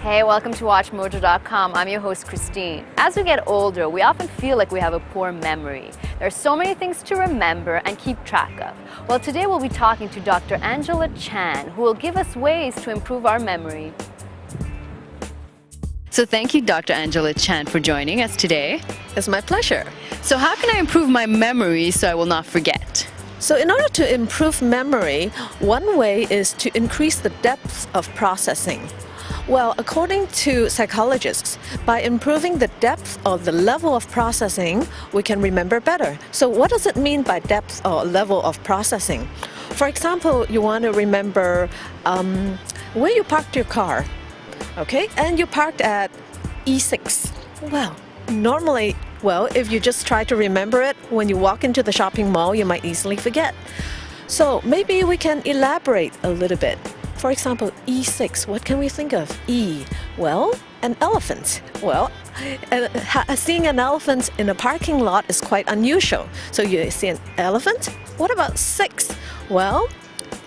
Hey, welcome to WatchMojo.com. I'm your host, Christine. As we get older, we often feel like we have a poor memory. There are so many things to remember and keep track of. Well, today we'll be talking to Dr. Angela Chan, who will give us ways to improve our memory. So thank you, Dr. Angela Chan, for joining us today. It's my pleasure. So how can I improve my memory so I will not forget? So in order to improve memory, one way is to increase the depth of processing. Well, according to psychologists, by improving the depth or the level of processing, we can remember better. So what does it mean by depth or level of processing? For example, you want to remember where you parked your car, okay? And you parked at E6. Well, normally, if you just try to remember it, when you walk into the shopping mall, you might easily forget. So maybe we can elaborate a little bit. For example, E6, what can we think of? E, well, an elephant. Well, seeing an elephant in a parking lot is quite unusual. So you see an elephant? What about 6? Well,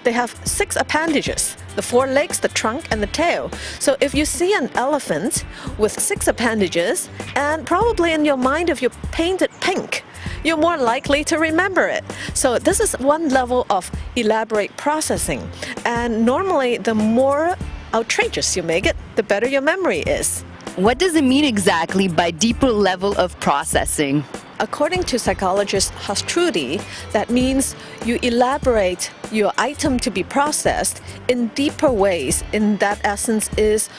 they have 6 appendages. The 4 legs, the trunk, and the tail. So if you see an elephant with 6 appendages, and probably in your mind if you paint it pink, you're more likely to remember it. So this is one level of elaborate processing. And normally, the more outrageous you make it, the better your memory is. What does it mean exactly by deeper level of processing? According to psychologist Hastrudy, that means you elaborate your item to be processed in deeper ways. In that essence is,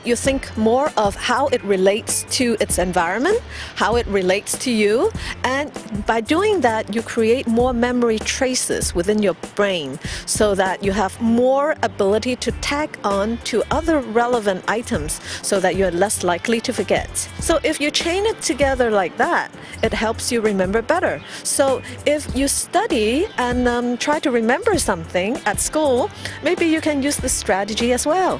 you think more of how it relates to its environment, how it relates to you, and by doing that, you create more memory traces within your brain so that you have more ability to tag on to other relevant items so that you're less likely to forget. So if you chain it together like that, it helps you remember better. So if you study and try to remember something at school, maybe you can use this strategy as well.